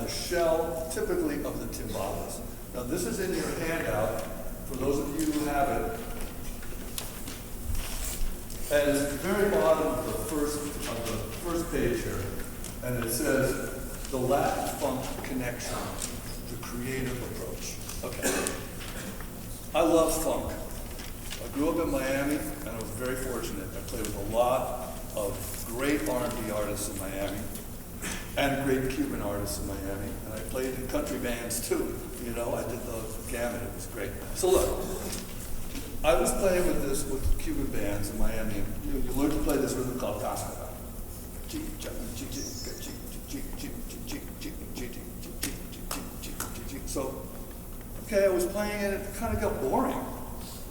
the shell, typically of the timbales. Now this is in your handout, for those of you who have it. And it's at the very bottom of the first page here. And it says, the Latin funk connection, the creative approach. Okay. I love funk. I grew up in Miami, and I was very fortunate. I played with a lot of great R&B artists in Miami, and great Cuban artists in Miami, and I played in country bands too. You know, I did the gamut. It was great. So look, I was playing with Cuban bands in Miami, and you learn to play this rhythm called cascada. So, okay, I was playing and it kind of got boring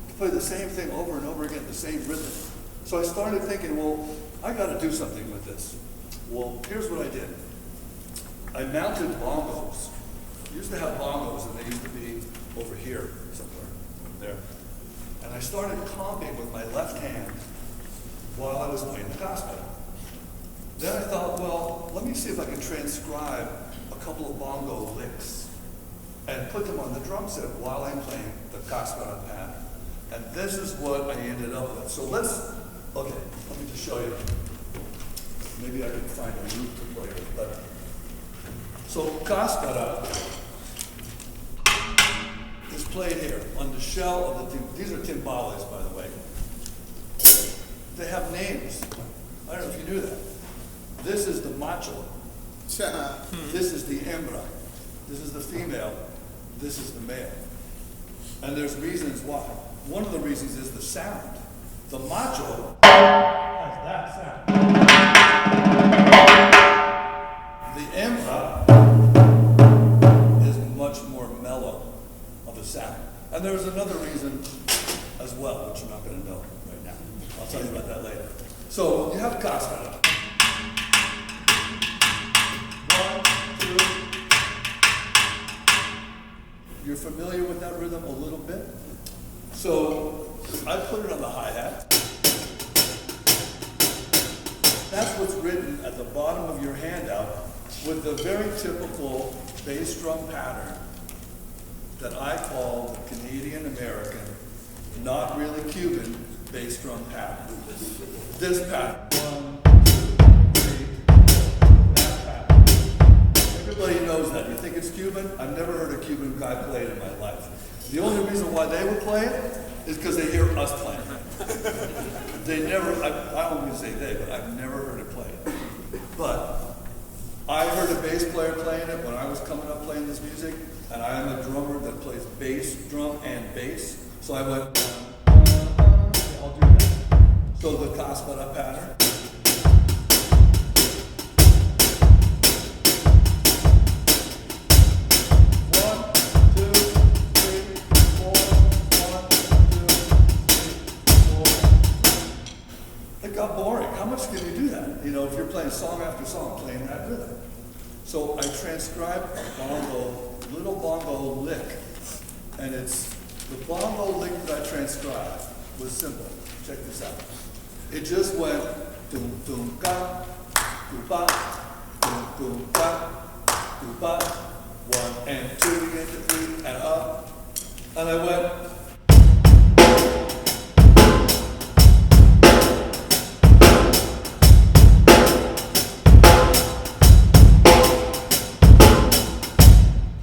to play the same thing over and over again, the same rhythm. So I started thinking, well, I got to do something with this. Well, here's what I did. I mounted bongos. I used to have bongos, and they used to be over here somewhere, there. And I started comping with my left hand while I was playing the cascada. Then I thought, well, let me see if I can transcribe a couple of bongo licks and put them on the drum set while I'm playing the cascada pattern. And this is what I ended up with. So let me just show you. Maybe I can find a root to play with. But so cascada is played here on the shell of the these are timbales, by the way. They have names. I don't know if you knew that. This is the macho. This is the hembra. This is the female. This is the male. And there's reasons why. One of the reasons is the sound. The macho has that sound. The hembra is much more mellow of a sound. And there's another reason as well, which you're not going to know right now. I'll tell you about that later. So you have cascada. 1, 2. You're familiar with that rhythm a little bit? So I put it on the hi-hat. That's what's written at the bottom of your handout with the very typical bass drum pattern that I call the Canadian-American, not really Cuban, bass drum pattern. This pattern. 1, 2, 3, 4. That pattern. Everybody knows that. You think it's Cuban? I've never heard a Cuban guy play it in my life. The only reason why they would play it is because they hear us playing it. They never, I don't even say they, but I've never heard it played. But I heard a bass player playing it when I was coming up playing this music, and I am a drummer that plays bass, drum, and bass. So I went, okay, I'll do that. So the cascada pattern. 1, 2, 3, 4. 1, 2, 3, 4. It got boring. How much can you do that? You know, if you're playing song after song, playing that rhythm. So I transcribed a bongo, little bongo lick, and it's the bongo lick that I transcribed was simple. Check this out. It just went dum dum ga, dum ba, dum dum ga, dum ba, 1 and 2 to get to 3 and up, and I went.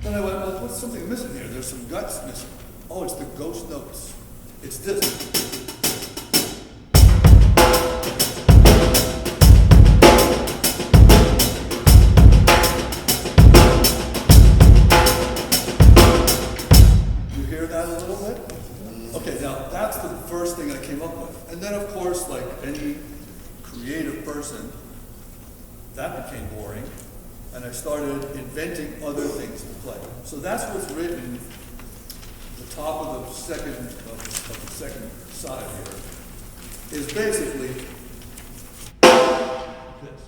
Then I went, well, what's something missing here? There's some guts missing. Oh, it's the ghost notes. It's this. Okay, now that's the first thing I came up with. And then of course, like any creative person, that became boring. And I started inventing other things to play. So that's what's written at the top of the second side here, is basically this.